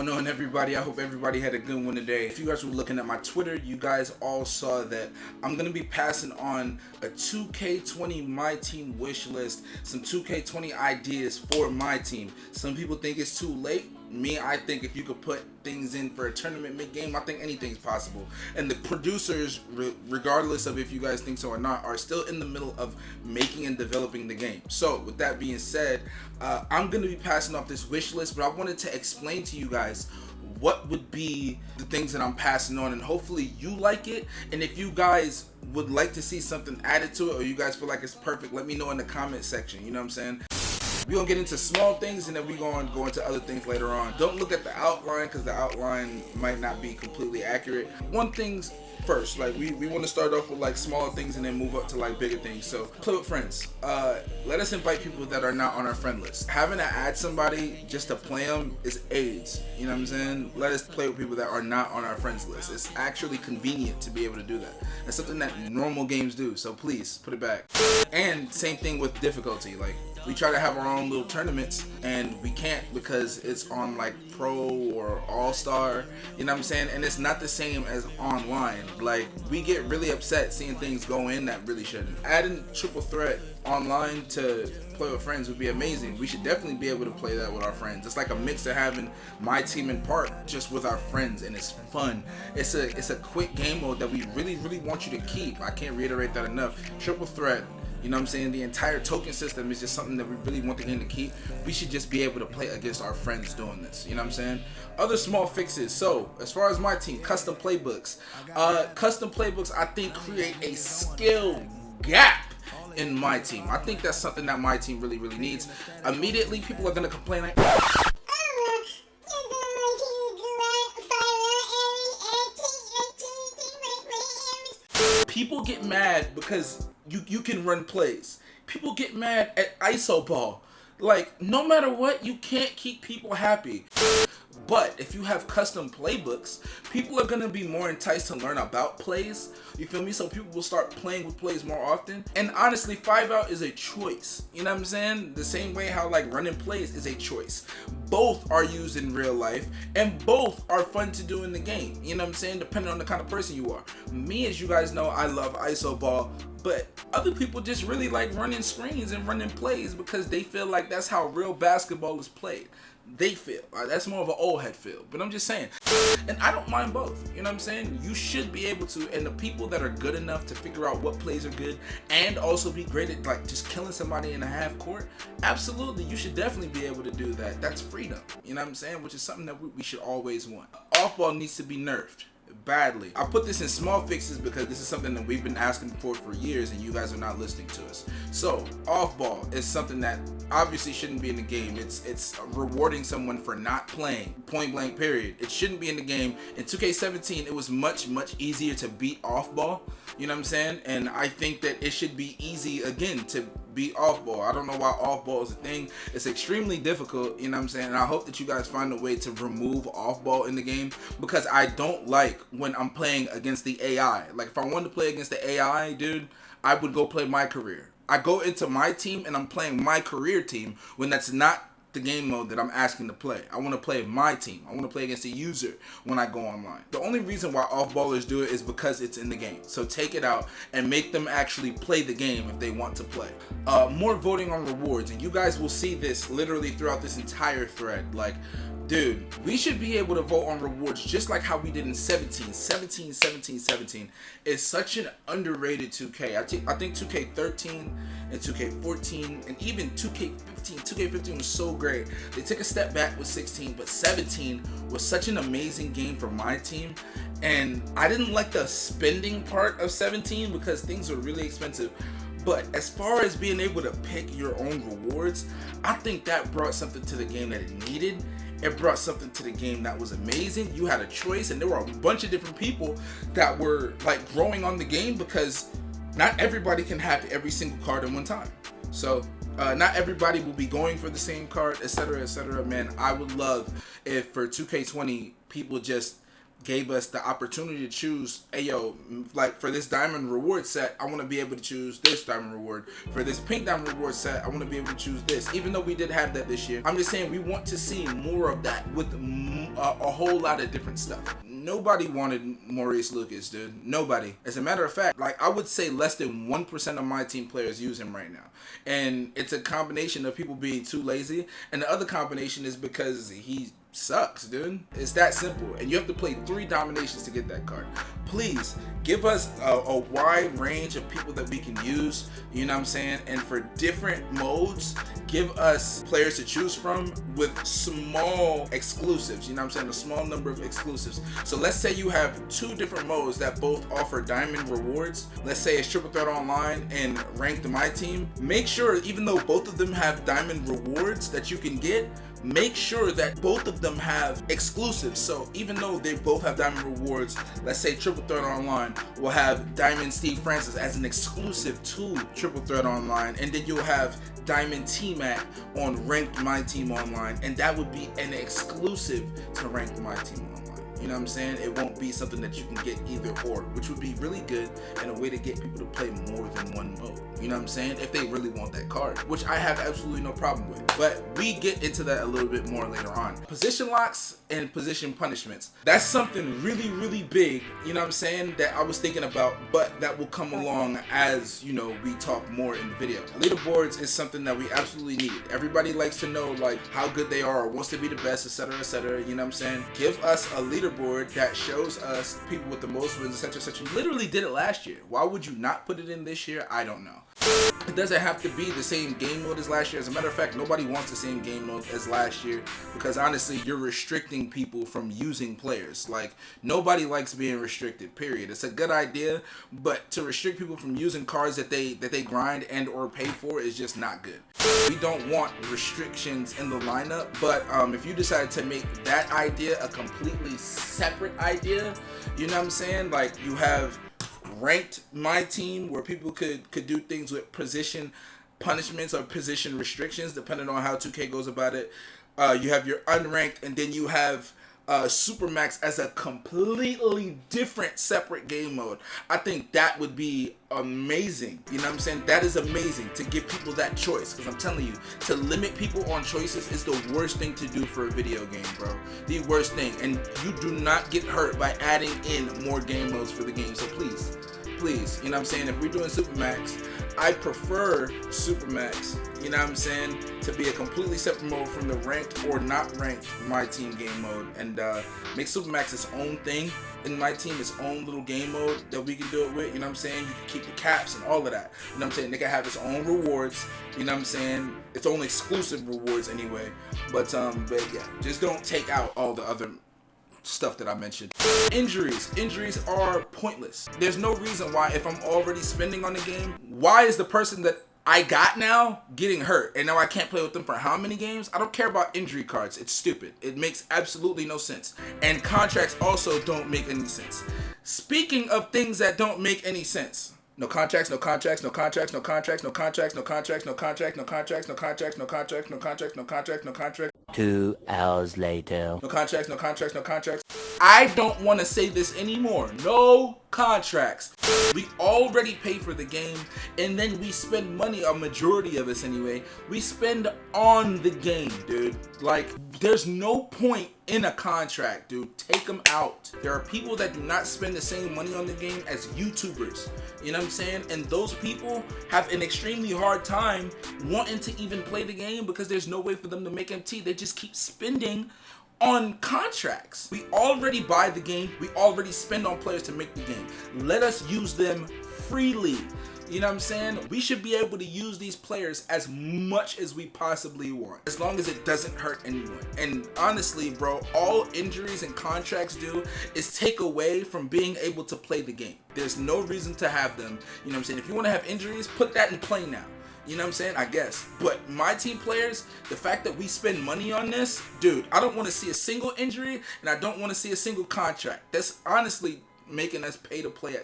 going on, everybody? I hope everybody had a good one today. If you guys were looking at my Twitter, you guys all saw that I'm going to be passing on a 2K20 My Team wish list, some 2K20 ideas for my team. Some people think it's too late. Me, I think if you could put things in for a tournament mid-game, I think anything's possible. And the producers, regardless of if you guys think so or not, are still in the middle of making and developing the game. So with that being said, I'm going to be passing off this wish list, but I wanted to explain to you guys what would be the things that I'm passing on, and hopefully you like it. And if you guys would like to see something added to it, or you guys feel like it's perfect, let me know in the comment section. You know what I'm saying? We're gonna get into small things and then we're gonna go into other things later on. Don't look at the outline because the outline might not be completely accurate. One thing's first, like we want to start off with like smaller things and then move up to like bigger things. So play with friends. Let us invite people that are not on our friend list. Having to add somebody just to play them is AIDS. You know what I'm saying? Let us play with people that are not on our friends list. It's actually convenient to be able to do that. It's something that normal games do. So please put it back. And same thing with difficulty. Like, we try to have our own little tournaments and we can't because it's on like pro or all-star, you know what I'm saying? And it's not the same as online. Like, we get really upset seeing things go in that really shouldn't. Adding triple threat online to play with friends would be amazing. We should definitely be able to play that with our friends. It's like a mix of having My Team in Park just with our friends, and it's fun. It's a quick game mode that we really want you to keep. I can't reiterate that enough. Triple threat, you know what I'm saying? The entire token system is just something that we really want the game to keep. We should just be able to play against our friends doing this. You know what I'm saying? Other small fixes. So, as far as my team, custom playbooks. Custom playbooks, I think, create a skill gap in my team. I think that's something that my team really needs. Immediately, people are going to complain like, people get mad because you can run plays. People get mad at ISO ball. Like, no matter what, you can't keep people happy. But if you have custom playbooks, people are going to be more enticed to learn about plays. You feel me? So people will start playing with plays more often. And honestly, 5-out is a choice. You know what I'm saying? The same way how like running plays is a choice. Both are used in real life and both are fun to do in the game. You know what I'm saying? Depending on the kind of person you are. Me, as you guys know, I love ISO ball. But other people just really like running screens and running plays because they feel like that's how real basketball is played. They feel. That's more of an old head feel. But I'm just saying. And I don't mind both. You know what I'm saying? You should be able to. And the people that are good enough to figure out what plays are good and also be great at like just killing somebody in a half court, absolutely, you should definitely be able to do that. That's freedom. You know what I'm saying? Which is something that we should always want. Off ball needs to be nerfed badly. I put this in small fixes because this is something that we've been asking for years and you guys are not listening to us. So off ball is something that obviously shouldn't be in the game. It's rewarding someone for not playing, point blank period. It shouldn't be in the game. In 2K17 it was much easier to beat off ball, you know what I'm saying? And I think that it should be easy again to beat off ball. I don't know why off ball is a thing. It's extremely difficult, you know what I'm saying? And I hope that you guys find a way to remove off ball in the game because I don't like when I'm playing against the AI. Like, if I wanted to play against the AI, dude, I would go play my career. I go into my team and I'm playing my career team when that's not the game mode that I'm asking to play. I want to play my team. I want to play against a user when I go online. The only reason why off-ballers do it is because it's in the game. So take it out and make them actually play the game if they want to play. More voting on rewards, and you guys will see this literally throughout this entire thread. Like, dude, we should be able to vote on rewards just like how we did in 17 is such an underrated 2K. I think 2K13 and 2K14 and even 2K15 was so great. They took a step back with 16, but 17 was such an amazing game for my team. And I didn't like the spending part of 17 because things were really expensive. But as far as being able to pick your own rewards, I think that brought something to the game that it needed. It brought something to the game that was amazing. You had a choice, and there were a bunch of different people that were like growing on the game because not everybody can have every single card at one time. So not everybody will be going for the same card, etc., etc. Man, I would love if for 2K20 people just gave us the opportunity to choose, hey yo, like for this diamond reward set, I want to be able to choose this diamond reward. For this pink diamond reward set, I want to be able to choose this. Even though we did have that this year, I'm just saying we want to see more of that with a whole lot of different stuff. Nobody wanted Maurice Lucas, dude. Nobody. As a matter of fact, like, I would say less than 1% of my team players use him right now. And it's a combination of people being too lazy, and the other combination is because he sucks, dude. It's that simple. And you have to play 3 dominations to get that card. Please give us a wide range of people that we can use, you know what I'm saying? And for different modes, give us players to choose from with small exclusives, you know what I'm saying? A small number of exclusives. So let's say you have 2 different modes that both offer diamond rewards. Let's say it's Triple Threat Online and Ranked My Team. Make sure, even though both of them have diamond rewards that you can get, make sure that both of them have exclusives. So even though they both have diamond rewards, let's say Triple Threat Online will have Diamond Steve Francis as an exclusive to Triple Threat Online, and then you'll have Diamond T-Mac on Ranked My Team Online, and that would be an exclusive to Ranked My Team Online. You know what I'm saying? It won't be something that you can get either or, which would be really good and a way to get people to play more than one mode. You know what I'm saying? If they really want that card, which I have absolutely no problem with. But we get into that a little bit more later on. Position locks and position punishments. That's something really, really big, you know what I'm saying, that I was thinking about, but that will come along as, you know, we talk more in the video. Leaderboards is something that we absolutely need. Everybody likes to know, like, how good they are or wants to be the best, etc., you know what I'm saying? Give us a leaderboard that shows us people with the most wins, etc. You literally did it last year. Why would you not put it in this year? I don't know. It doesn't have to be the same game mode as last year. As a matter of fact, nobody wants the same game mode as last year, because honestly, you're restricting people from using players. Like, nobody likes being restricted, period. It's a good idea, but to restrict people from using cards that they grind and or pay for is just not good. We don't want restrictions in the lineup, but if you decide to make that idea a completely separate idea, you know what I'm saying? Like, you have Ranked My Team, where people could do things with position punishments or position restrictions depending on how 2K goes about it. You have your unranked, and then you have Supermax as a completely different separate game mode. I think that would be amazing. You know what I'm saying? That is amazing to give people that choice, because I'm telling you, to limit people on choices is the worst thing to do for a video game, bro. The worst thing. And you do not get hurt by adding in more game modes for the game. So please, you know what I'm saying, if we're doing Supermax, I prefer Supermax, you know what I'm saying, to be a completely separate mode from the ranked or not ranked My Team game mode, and make Supermax its own thing in My Team, its own little game mode that we can do it with, you know what I'm saying. You can keep the caps and all of that, you know what I'm saying. They can have its own rewards, you know what I'm saying, its own exclusive rewards anyway, but yeah, just don't take out all the other stuff that I mentioned. Injuries are pointless. There's no reason why, if I'm already spending on the game, why is the person that I got now getting hurt and now I can't play with them for how many games? I don't care about injury cards. It's stupid. It makes absolutely no sense. And contracts also don't make any sense. Speaking of things that don't make any sense, no contracts, no contracts, no contracts, no contracts, no contracts, no contracts, no contracts, no contracts, no contracts, no contracts, no contracts, no contracts, no contracts. 2 hours later. No contracts, no contracts, no contracts. I don't want to say this anymore. No contracts. We already pay for the game, and then we spend money, a majority of us anyway, we spend on the game, dude. Like, there's no point in a contract, dude. Take them out. There are people that do not spend the same money on the game as YouTubers, you know what I'm saying? And those people have an extremely hard time wanting to even play the game because there's no way for them to make MT. They just keep spending on contracts. We already buy the game. We already spend on players to make the game. Let us use them freely. You know what I'm saying? We should be able to use these players as much as we possibly want, as long as it doesn't hurt anyone. And honestly, bro, all injuries and contracts do is take away from being able to play the game. There's no reason to have them. You know what I'm saying? If you want to have injuries, put that in play now. You know what I'm saying? I guess. But My Team players, the fact that we spend money on this, dude, I don't want to see a single injury, and I don't want to see a single contract. That's honestly making us pay to play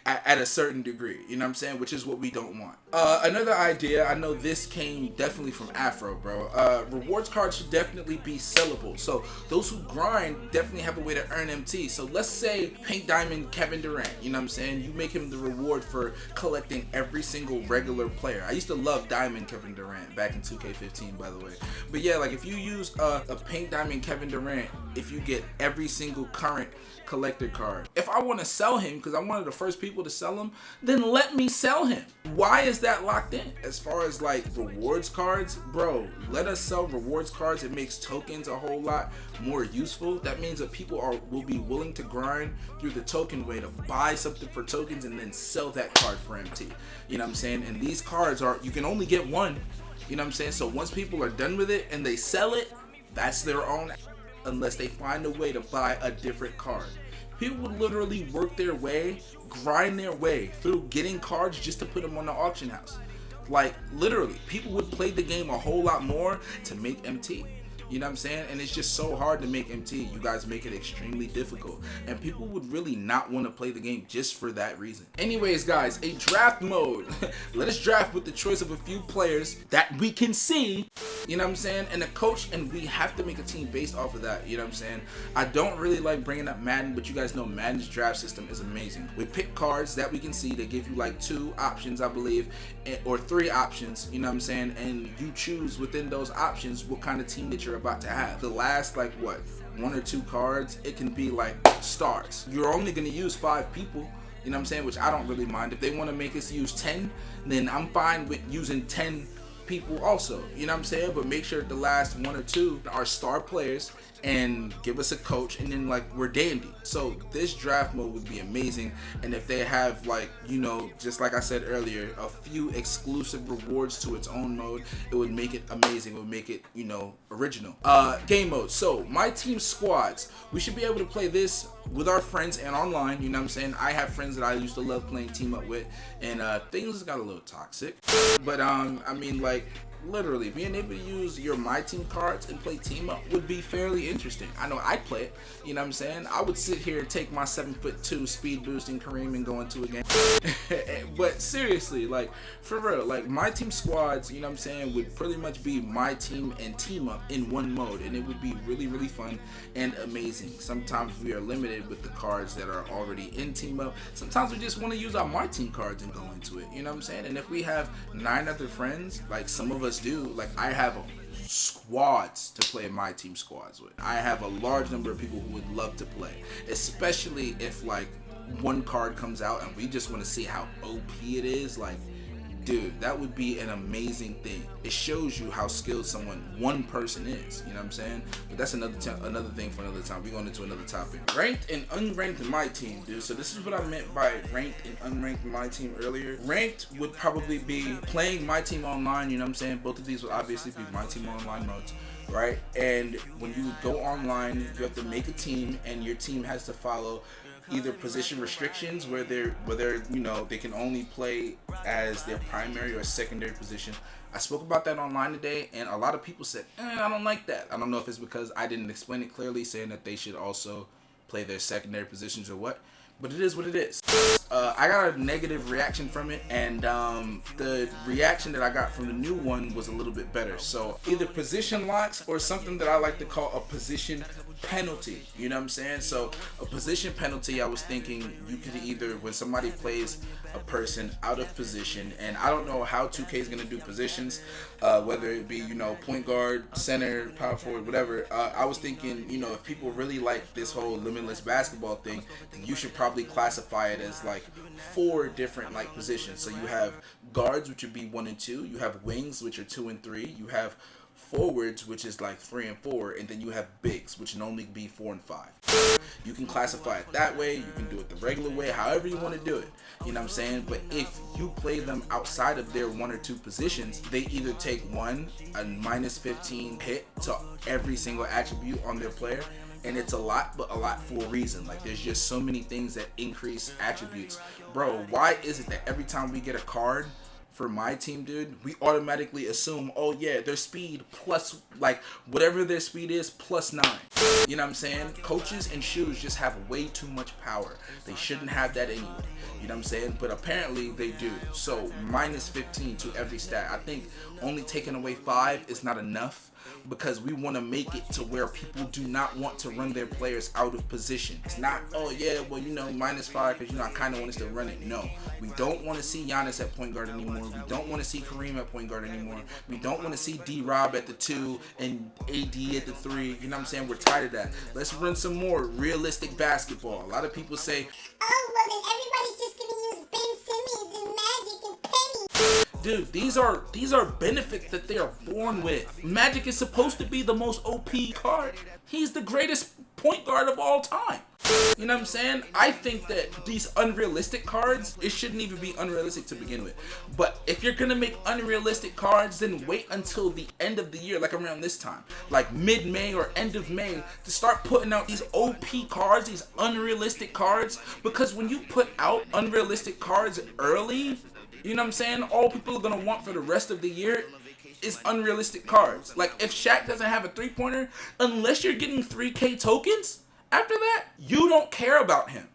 at a certain degree. You know what I'm saying? Which is what we don't want. Another idea, I know this came definitely from Afro, bro. Rewards cards should definitely be sellable. So those who grind definitely have a way to earn MT. So let's say Pink Diamond Kevin Durant, you know what I'm saying? You make him the reward for collecting every single regular player. I used to love Diamond Kevin Durant back in 2K15, by the way. But yeah, like if you use a Pink Diamond Kevin Durant, if you get every single current collector card. If I want to sell him because I'm one of the first people to sell him, then let me sell him. Why is that locked in? As far as like rewards cards, bro, let us sell rewards cards. It makes tokens a whole lot more useful. That means that people will be willing to grind through the token way to buy something for tokens and then sell that card for MT. You know what I'm saying? And these cards you can only get one. You know what I'm saying? So once people are done with it and they sell it, that's their own, unless they find a way to buy a different card. People would literally work their way, grind their way through getting cards just to put them on the auction house. Like literally, people would play the game a whole lot more to make MT. You know what I'm saying? And it's just so hard to make MT. You guys make it extremely difficult. And people would really not want to play the game just for that reason. Anyways, guys, a draft mode. Let us draft with the choice of a few players that we can see. You know what I'm saying? And a coach, and we have to make a team based off of that. You know what I'm saying? I don't really like bringing up Madden, but you guys know Madden's draft system is amazing. We pick cards that we can see. They give you like 2 options, I believe, or 3 options. You know what I'm saying? And you choose within those options what kind of team that you're about to have. The last like what 1 or 2 cards, it can be like stars. You're only going to use 5 people. You know what I'm saying? Which I don't really mind. If they want to make us use 10, then I'm fine with using 10 people also, you know what I'm saying? But make sure the last 1 or 2 are star players and give us a coach, and then like we're dandy. So this draft mode would be amazing. And if they have like, you know, just like I said earlier, a few exclusive rewards to its own mode, it would make it amazing. It would make it, you know, original. Game mode. So my team squads, we should be able to play this with our friends and online. You know what I'm saying? I have friends that I used to love playing team up with, and things got a little toxic. But I mean, like literally being able to use your MyTeam cards and play team up would be fairly interesting. I know I'd play it. You know what I'm saying? I would sit here and take my 7'2" speed boosting Kareem and go into a game. But seriously, like for real, like my team squads, you know what I'm saying, would pretty much be my team and team up in one mode, and it would be really, really fun and amazing. Sometimes we are limited with the cards that are already in team up. Sometimes we just want to use our my team cards and go into it. You know what I'm saying? And if we have 9 other friends, like some of us do, like I have squads to play my team squads with. I have a large number of people who would love to play, especially if like one card comes out and we just want to see how OP it is. Like, dude, that would be an amazing thing. It shows you how skilled one person is. You know what I'm saying? But that's another thing for another time. We're going into another topic. Ranked and unranked my team, dude. So this is what I meant by ranked and unranked my team earlier. Ranked would probably be playing my team online. You know what I'm saying? Both of these would obviously be my team online modes, right? And when you go online, you have to make a team, and your team has to follow either position restrictions where you know, they can only play as their primary or secondary position. I spoke about that online today, and a lot of people said, I don't like that. I don't know if it's because I didn't explain it clearly, saying that they should also play their secondary positions or what, but it is what it is. I got a negative reaction from it, and the reaction that I got from the new one was a little bit better. So either position locks or something that I like to call a position penalty. You know what I'm saying? So a position penalty, I was thinking you could either, when somebody plays a person out of position, and I don't know how 2K is going to do positions, whether it be, you know, point guard, center, power forward, whatever. I was thinking, you know, if people really like this whole limitless basketball thing, then you should probably classify it as like 4 different like positions. So you have guards, which would be 1 and 2. You have wings, which are 2 and 3. You have forwards, which is like 3 and 4, and then you have bigs, which can only be 4 and 5. You can classify it that way. You can do it the regular way, however you want to do it. You know what I'm saying? But if you play them outside of their 1 or 2 positions, they either take a -15 hit to every single attribute on their player. And it's a lot, but a lot for a reason. Like, there's just so many things that increase attributes. Bro, why is it that every time we get a card for my team, dude, we automatically assume, oh yeah, their speed plus, like, whatever their speed is, +9. You know what I'm saying? Coaches and shoes just have way too much power. They shouldn't have that anyway. You know what I'm saying? But apparently they do. So minus 15 to every stat. I think only taking away 5 is not enough, because we want to make it to where people do not want to run their players out of position. It's not, oh yeah, well, you know, minus 5 because, you know, I kind of want us to run it. No, we don't want to see Giannis at point guard anymore. We don't want to see Kareem at point guard anymore. We don't want to see D-Rob at the 2 and AD at the 3. You know what I'm saying? We're tired of that. Let's run some more realistic basketball. A lot of people say, oh, well then everybody's just gonna use Ben Simmons and Magic and Penny. dude, these are benefits that they are born with. Magic is supposed to be the most OP card. He's the greatest point guard of all time. You know what I'm saying? I think that these unrealistic cards, it shouldn't even be unrealistic to begin with. But if you're gonna make unrealistic cards, then wait until the end of the year, like around this time, like mid-May or end of May, to start putting out these OP cards, these unrealistic cards. Because when you put out unrealistic cards early, you know what I'm saying, all people are gonna want for the rest of the year is unrealistic cards. Like if Shaq doesn't have a 3-pointer, unless you're getting 3K tokens, after that, you don't care about him.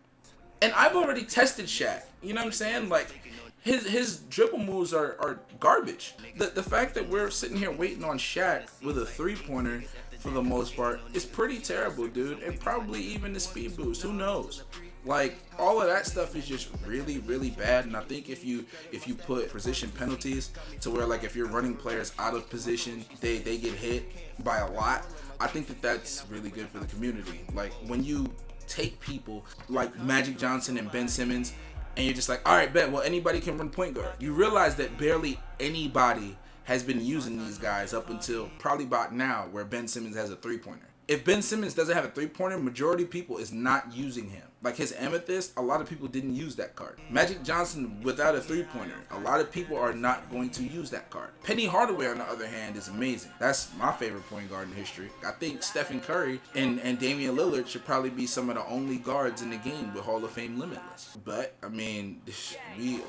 And I've already tested Shaq. You know what I'm saying? Like his dribble moves are garbage. The fact that we're sitting here waiting on Shaq with a 3-pointer for the most part is pretty terrible, dude. And probably even the speed boost. Who knows? Like all of that stuff is just really, really bad. And I think if you put position penalties to where, like, if you're running players out of position, they get hit by a lot, I think that that's really good for the community. Like when you take people like Magic Johnson and Ben Simmons and you're just like, all right, bet, well, anybody can run point guard. You realize that barely anybody has been using these guys up until probably about now, where Ben Simmons has a 3-pointer. If Ben Simmons doesn't have a 3-pointer, majority of people is not using him. Like his Amethyst, a lot of people didn't use that card. Magic Johnson without a 3-pointer, a lot of people are not going to use that card. Penny Hardaway, on the other hand, is amazing. That's my favorite point guard in history. I think Stephen Curry and Damian Lillard should probably be some of the only guards in the game with Hall of Fame limitless. But, I mean, we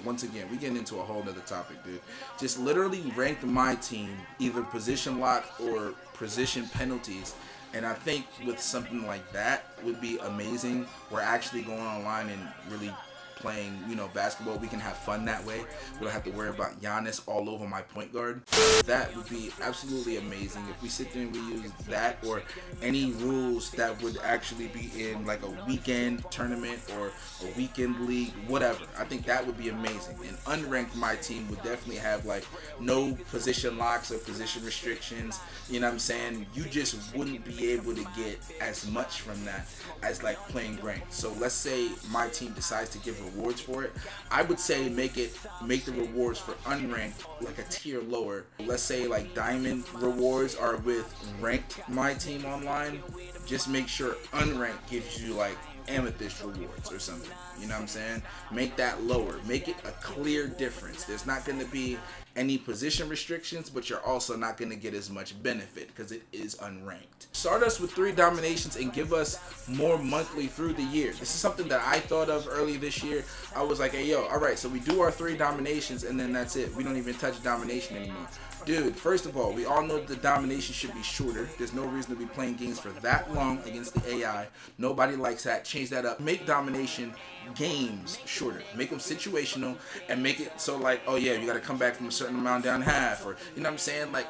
getting into a whole nother topic, dude. Just literally rank my team, either position lock or position penalties. And I think with something like that would be amazing. We're actually going online and really playing, you know, basketball. We can have fun that way. We don't have to worry about Giannis all over my point guard. That would be absolutely amazing if we sit there and we use that, or any rules that would actually be in like a weekend tournament or a weekend league, whatever. I think that would be amazing. And unranked my team would definitely have like no position locks or position restrictions. You know what I'm saying? You just wouldn't be able to get as much from that as like playing ranked. So let's say my team decides to give rewards for it. I would say make the rewards for unranked like a tier lower. Let's say like diamond rewards are with ranked my team online. Just make sure unranked gives you like amethyst rewards or something. You know what I'm saying? Make that lower. Make it a clear difference. There's not going to be any position restrictions, but you're also not going to get as much benefit because it is unranked. Start us with 3 dominations and give us more monthly through the year. This is something that I thought of early this year. I was like, hey, yo, all right, so we do our 3 dominations and then that's it. We don't even touch domination anymore. Dude, first of all, we all know that the domination should be shorter. There's no reason to be playing games for that long against the AI. Nobody likes that. Change that up. Make domination games shorter. Make them situational and make it so like, oh yeah, you got to come back from a certain amount down half, or you know what I'm saying? Like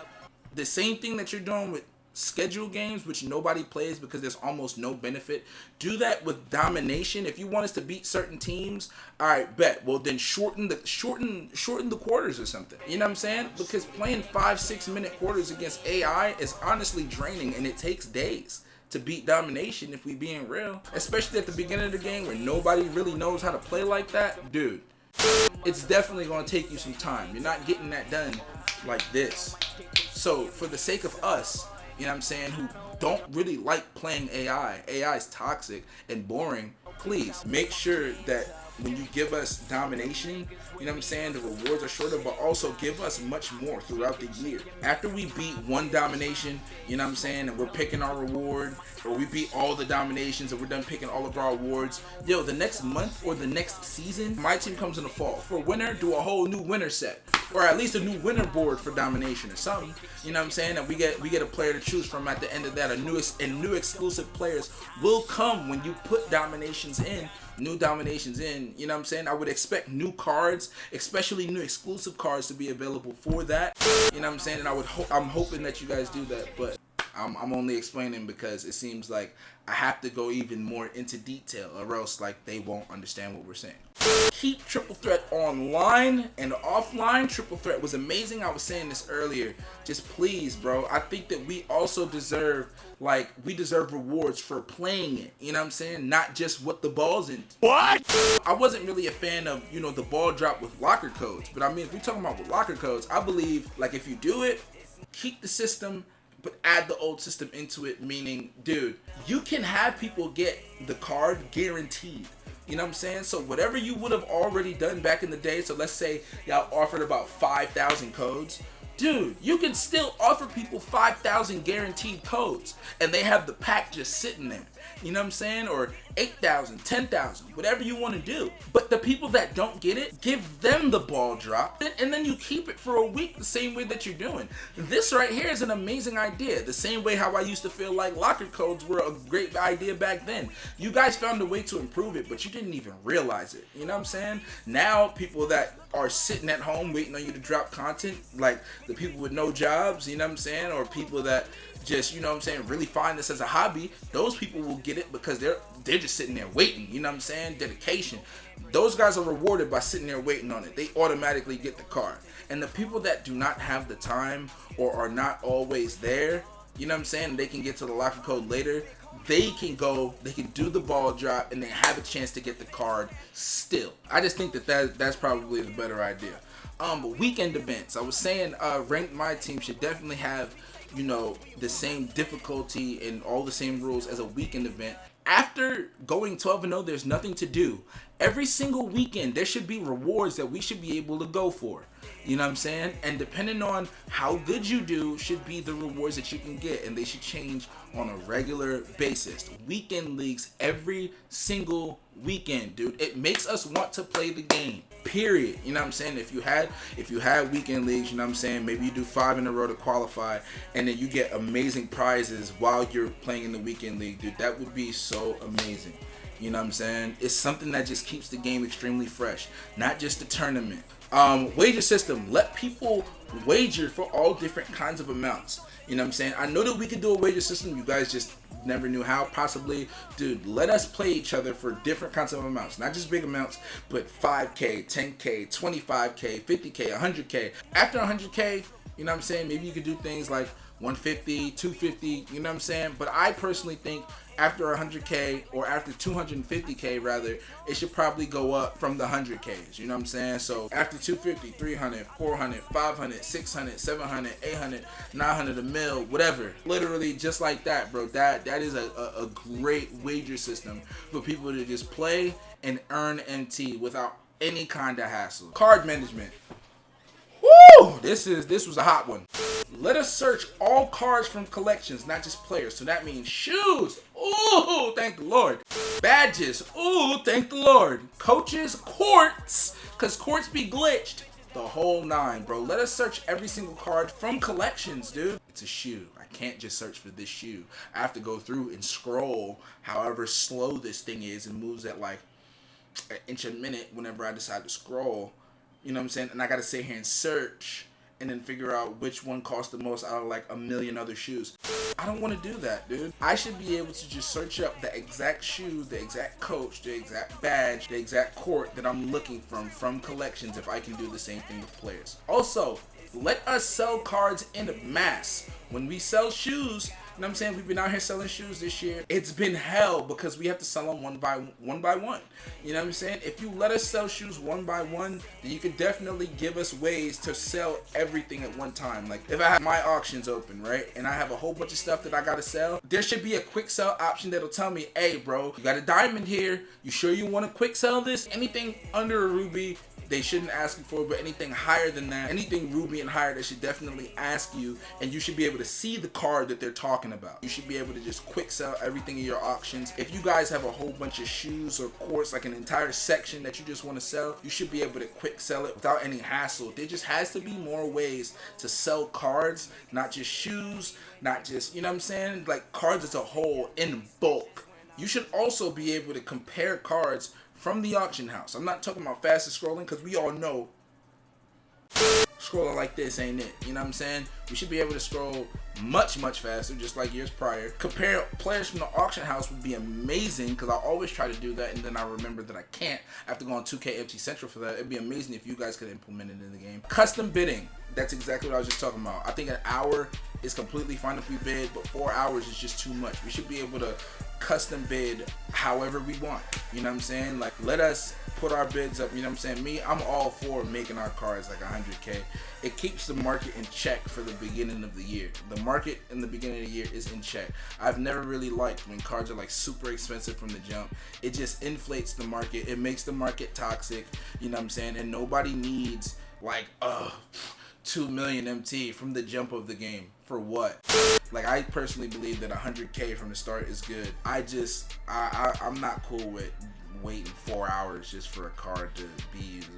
the same thing that you're doing with schedule games, which nobody plays because there's almost no benefit. Do that with domination. If you want us to beat certain teams, all right, bet. Well, then shorten the quarters or something. You know what I'm saying? Because playing 5-6 minute quarters against AI is honestly draining, and it takes days to beat domination if we being real. Especially at the beginning of the game where nobody really knows how to play like that, dude. It's definitely going to take you some time. You're not getting that done like this. So for the sake of us, you know what I'm saying, who don't really like playing AI is toxic and boring, please make sure that when you give us domination, you know what I'm saying, the rewards are shorter, but also give us much more throughout the year. After we beat one domination, you know what I'm saying, and we're picking our reward, or we beat all the dominations and we're done picking all of our awards, yo, the next month or the next season, my team comes in the fall. For winner, do a whole new winner set, or at least a new winner board for domination or something. You know what I'm saying? And we get a player to choose from at the end of that. New exclusive players will come when you put dominations in. New dominations in, you know what I'm saying? I would expect new cards, especially new exclusive cards, to be available for that. You know what I'm saying? And I'm hoping that you guys do that, but I'm only explaining because it seems like I have to go even more into detail, or else like they won't understand what we're saying. Keep Triple Threat online and offline. Triple Threat was amazing. I was saying this earlier. Just please, bro. I think that we also deserve rewards for playing it. You know what I'm saying? Not just what the ball's in. What? I wasn't really a fan of, you know, the ball drop with locker codes. But I mean, if we're talking about with locker codes, I believe like if you do it, keep the system, but add the old system into it, meaning, dude, you can have people get the card guaranteed. You know what I'm saying? So whatever you would have already done back in the day, so let's say y'all offered about 5,000 codes, dude, you can still offer people 5,000 guaranteed codes, and they have the pack just sitting there. You know what I'm saying? Or 8,000, 10,000, whatever you want to do. But the people that don't get it, give them the ball drop, and then you keep it for a week the same way that you're doing. This right here is an amazing idea. The same way how I used to feel like locker codes were a great idea back then. You guys found a way to improve it, but you didn't even realize it. You know what I'm saying? Now people that are sitting at home waiting on you to drop content, like the people with no jobs, you know what I'm saying? Or people that just, you know what I'm saying, really find this as a hobby, those people will get it because they're just sitting there waiting, you know what I'm saying? Dedication. Those guys are rewarded by sitting there waiting on it. They automatically get the card. And the people that do not have the time or are not always there, you know what I'm saying, they can get to the locker code later. They can do the ball drop, and they have a chance to get the card still. I just think that's probably the better idea. But weekend events, I was saying ranked my team should definitely have, you know, the same difficulty and all the same rules as a weekend event. After going 12-0, there's nothing to do. Every single weekend, there should be rewards that we should be able to go for. You know what I'm saying? And depending on how good you do, should be the rewards that you can get. And they should change on a regular basis. Weekend leagues every single weekend, dude. It makes us want to play the game. Period. You know what I'm saying? If you had weekend leagues, you know what I'm saying, maybe you do 5 in a row to qualify, and then you get amazing prizes while you're playing in the weekend league, dude. That would be so amazing. You know what I'm saying? It's something that just keeps the game extremely fresh, not just the tournament. Wager system. Let people wager for all different kinds of amounts. You know what I'm saying? I know that we could do a wager system. You guys just never knew how, possibly. Dude, let us play each other for different kinds of amounts. Not just big amounts, but 5K, 10K, 25K, 50K, 100K. After 100K, you know what I'm saying? Maybe you could do things like 150, 250, you know what I'm saying? But I personally think after 100K, or after 250K rather, it should probably go up from the 100Ks, you know what I'm saying? So after 250, 300, 400, 500, 600, 700, 800, 900, a mil, whatever. Literally just like that, bro. That is a great wager system for people to just play and earn MT without any kind of hassle. Card management. Woo! This was a hot one. Let us search all cards from collections, not just players. So that means shoes. Ooh, thank the Lord. Badges. Ooh, thank the Lord. Coaches, courts, because courts be glitched. The whole 9, bro. Let us search every single card from collections, dude. It's a shoe. I can't just search for this shoe. I have to go through and scroll however slow this thing is, and moves at like an inch a minute whenever I decide to scroll. You know what I'm saying? And I gotta sit here and search and then figure out which one costs the most out of like a million other shoes. I don't want to do that, dude. I should be able to just search up the exact shoe, the exact coach, the exact badge, the exact court that I'm looking from collections, if I can do the same thing with players. Also, let us sell cards in mass. When we sell shoes, what I'm saying? We've been out here selling shoes this year. It's been hell because we have to sell them one by one. You know what I'm saying? If you let us sell shoes one by one, then you can definitely give us ways to sell everything at one time. Like if I have my auctions open, right, and I have a whole bunch of stuff that I gotta sell, there should be a quick sell option that'll tell me, hey bro, you got a diamond here. You sure you want to quick sell this? Anything under a ruby, they shouldn't ask you for, but anything higher than that, anything ruby and higher, they should definitely ask you, and you should be able to see the card that they're talking about. You should be able to just quick sell everything in your auctions. If you guys have a whole bunch of shoes or courts, like an entire section that you just want to sell, you should be able to quick sell it without any hassle. There just has to be more ways to sell cards, not just shoes, not just, you know what I'm saying, like cards as a whole in bulk. You should also be able to compare cards from the auction house. I'm not talking about fastest scrolling because we all know scrolling like this ain't it. You know what I'm saying? We should be able to scroll much faster, just like years prior. Compare players from the auction house would be amazing because I always try to do that and then I remember that I can't after going 2K FT Central for that. It'd be amazing if you guys could implement it in the game. Custom bidding. That's exactly what I was just talking about. I think an hour is completely fine if we bid, but 4 hours is just too much. We should be able to custom bid however we want. You know what I'm saying? Like, let us put our bids up. You know what I'm saying? I'm all for making our cards like 100K. It keeps the market in check for the beginning of the year. The market in the beginning of the year is in check. I've never really liked when cards are like super expensive from the jump. It just inflates the market. It makes the market toxic. You know what I'm saying? And nobody needs like 2 million MT from the jump of the game. For what? Like, I personally believe that 100K from the start is good. I'm not cool with waiting 4 hours just for a card to be usable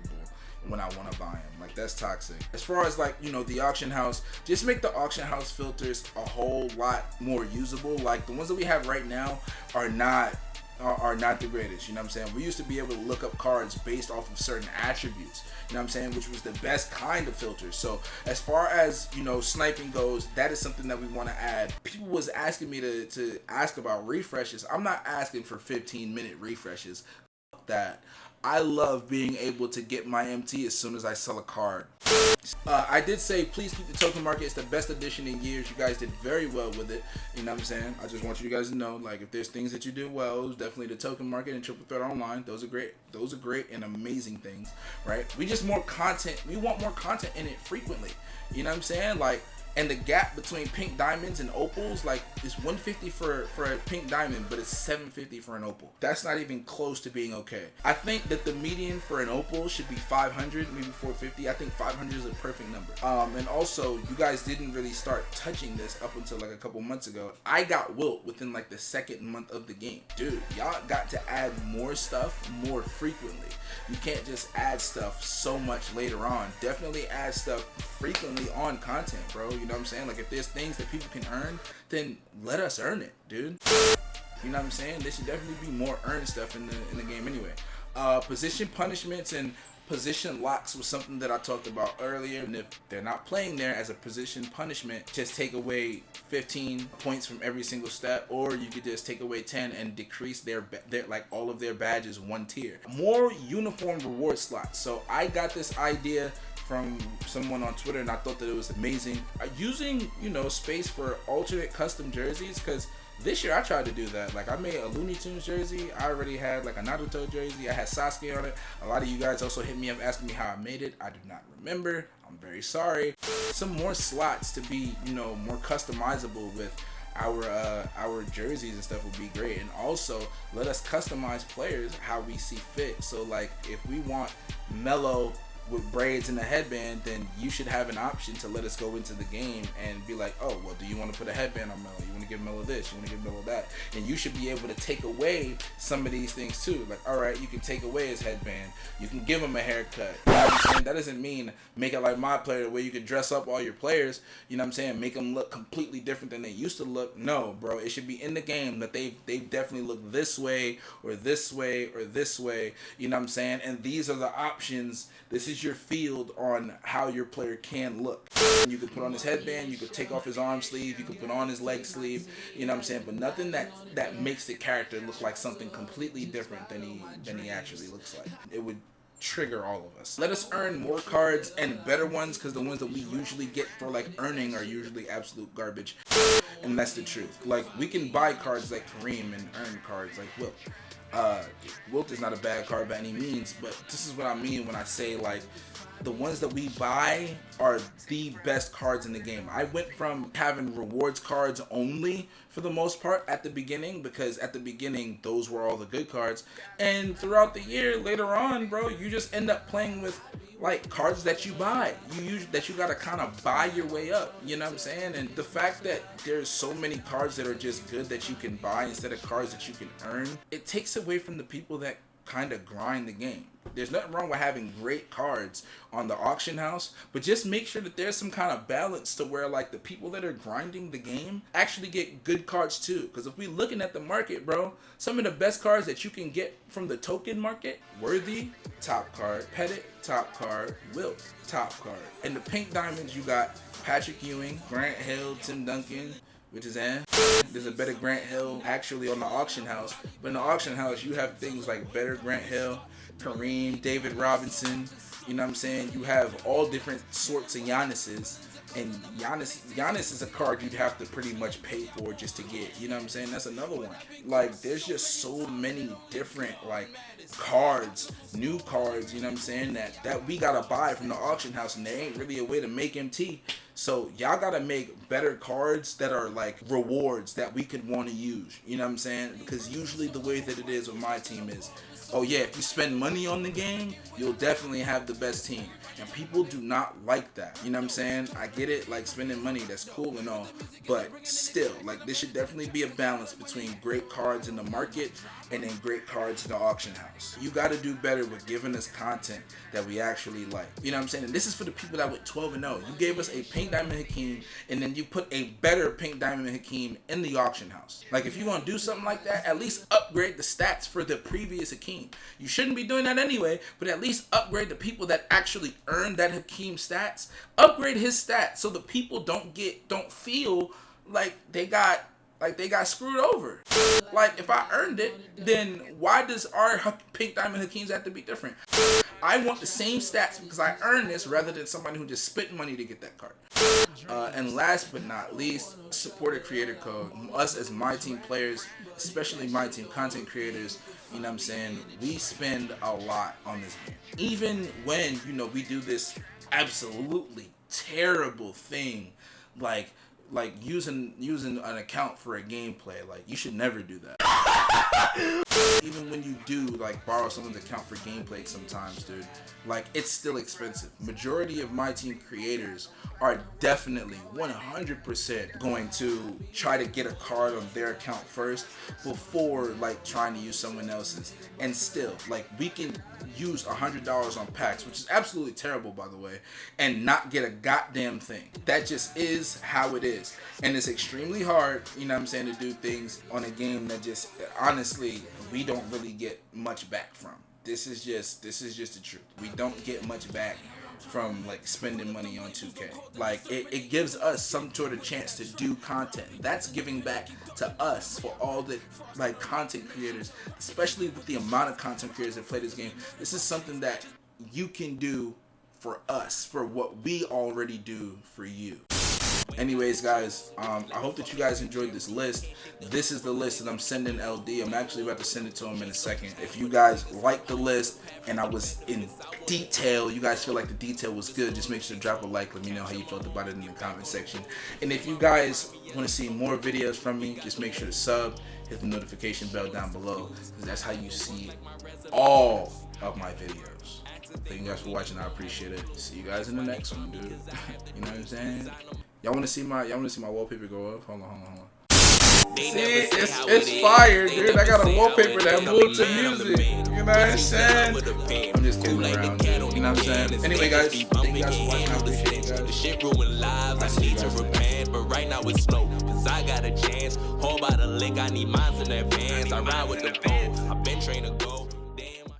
when I want to buy them. Like, that's toxic. As far as like, you know, the auction house, just make the auction house filters a whole lot more usable. Like the ones that we have right now are not the greatest. You know what I'm saying? We used to be able to look up cards based off of certain attributes, you know what I'm saying, which was the best kind of filter. So as far as, you know, sniping goes, that is something that we want to add. People was asking me to ask about refreshes. I'm not asking for 15-minute refreshes. That I love being able to get my MT as soon as I sell a card. I did say please keep the token market. It's the best addition in years. You guys did very well with it. You know what I'm saying? I just want you guys to know, like, if there's things that you did well, it was definitely the token market and Triple Threat Online. Those are great. Those are great and amazing things, right? We just more content. We want more content in it frequently. You know what I'm saying? Like, and the gap between pink diamonds and opals, like, it's 150 for a pink diamond, but it's 750 for an opal. That's not even close to being okay. I think that the median for an opal should be 500, maybe 450. I think 500 is a perfect number. And also, you guys didn't really start touching this up until like a couple months ago. I got wilt within like the second month of the game. Dude, y'all got to add more stuff more frequently. You can't just add stuff so much later on. Definitely add stuff frequently on content, bro. You know what I'm saying? Like, if there's things that people can earn, then let us earn it, dude. You know what I'm saying? There should definitely be more earned stuff in the game anyway. Position punishments and position locks was something that I talked about earlier, and if they're not playing there as a position punishment, just take away 15 points from every single stat, or you could just take away 10 and decrease their like all of their badges 1 tier. More uniform reward slots. So I got this idea from someone on Twitter and I thought that it was amazing. Using, you know, space for alternate custom jerseys, because this year I tried to do that. Like, I made a Looney Tunes jersey. I already had like a Naruto jersey. I had Sasuke on it. A lot of you guys also hit me up asking me how I made it. I do not remember. I'm very sorry. Some more slots to be, you know, more customizable with our jerseys and stuff would be great. And also let us customize players how we see fit. So like, if we want Mellow with braids and a headband, then you should have an option to let us go into the game and be like, oh, well, do you want to put a headband on Mellow? You want to give Mellow this? You want to give Mellow that? And you should be able to take away some of these things too. Like, all right, you can take away his headband. You can give him a haircut. You know what I'm saying? That doesn't mean make it like my player where you can dress up all your players. You know what I'm saying? Make them look completely different than they used to look. No, bro. It should be in the game that they definitely look this way or this way or this way. You know what I'm saying? And these are the options. This is your field on how your player can look. You could put on his headband, you could take off his arm sleeve, you could put on his leg sleeve, you know what I'm saying? But nothing that makes the character look like something completely different than he actually looks like. It would trigger all of us. Let us earn more cards and better ones, because the ones that we usually get for like earning are usually absolute garbage. And that's the truth. Like, we can buy cards like Kareem and earn cards like Wilt. Wilt is not a bad card by any means, but this is what I mean when I say like the ones that we buy are the best cards in the game. I went from having rewards cards only for the most part at the beginning, because at the beginning those were all the good cards, and throughout the year later on, bro, you just end up playing with like cards that you buy. That you gotta kind of buy your way up, you know what I'm saying? And the fact that there's so many cards that are just good that you can buy instead of cards that you can earn, it takes away from the people that kind of grind the game. There's nothing wrong with having great cards on the auction house, but just make sure that there's some kind of balance to where like the people that are grinding the game actually get good cards too. Because if we looking at the market, bro, some of the best cards that you can get from the token market: Worthy, top card; Pettit, top card; Wilt, top card. And the pink diamonds, you got Patrick Ewing, Grant Hill, Tim Duncan, which is there's a better Grant Hill actually on the auction house, but in the auction house you have things like better Grant Hill, Kareem, David Robinson, you know what I'm saying? You have all different sorts of Giannis's, and Giannis is a card you'd have to pretty much pay for just to get, you know what I'm saying? That's another one. Like, there's just so many different like cards, new cards, you know what I'm saying, that we gotta buy from the auction house, and there ain't really a way to make MT. So y'all gotta make better cards that are like rewards that we could want to use, you know what I'm saying? Because usually the way that it is with my team is, oh yeah, if you spend money on the game, you'll definitely have the best team. And people do not like that, you know what I'm saying? I get it, like spending money, that's cool and all, but still, like, there should definitely be a balance between great cards in the market and then great cards in the auction house. You gotta do better with giving us content that we actually like, you know what I'm saying? And this is for the people that went 12-0. You gave us a pink diamond Hakeem, and then you put a better pink diamond Hakeem in the auction house. Like, if you're gonna do something like that, at least upgrade the stats for the previous Hakeem. You shouldn't be doing that anyway, but at least upgrade the people that actually earned that Hakeem stats. Upgrade his stats so the people don't feel like they got screwed over. Like, if I earned it, then why does our pink diamond Hakeems have to be different? I want the same stats because I earned this, rather than somebody who just spent money to get that card. And last but not least, support a creator code. Us as MyTeam players, especially MyTeam content creators, you know what I'm saying, we spend a lot on this game. Even when, you know, we do this absolutely terrible thing, like using an account for a gameplay. Like, you should never do that. Even when you do like borrow someone's account for gameplay sometimes, dude, like, it's still expensive. Majority of my team creators are definitely 100% going to try to get a card on their account first before like trying to use someone else's. And still, like, we can use $100 on packs, which is absolutely terrible, by the way, and not get a goddamn thing. That just is how it is. And it's extremely hard, you know what I'm saying, to do things on a game that just, honestly, we don't really get much back from. This is just the truth. We don't get much back from like spending money on 2K. Like, it gives us some sort of chance to do content. That's giving back to us for all the like content creators, especially with the amount of content creators that play this game. This is something that you can do for us, for what we already do for you. Anyways, guys, I hope that you guys enjoyed this list. This is the list that I'm sending LD. I'm actually about to send it to him in a second. If you guys like the list and I was in detail, you guys feel like the detail was good, just make sure to drop a like. Let me know how you felt about it in the comment section. And if you guys want to see more videos from me, just make sure to sub, hit the notification bell down below, because that's how you see all of my videos. Thank you guys for watching. I appreciate it. See you guys in the next one, dude. You know what I'm saying? Y'all wanna see my wallpaper go up? Hold on. See, it's fire, dude. I got a wallpaper that moves to music. You know what I'm saying? I'm just kidding around, dude. You know what I'm saying? Anyway, guys, thank you guys for watching. I appreciate you guys. The shit ruin lives. I need to repent, but right now it's slow. Cause I got a chance. Hold by the lick, I need mines in advance. I ride with the pole. I've been trained to go.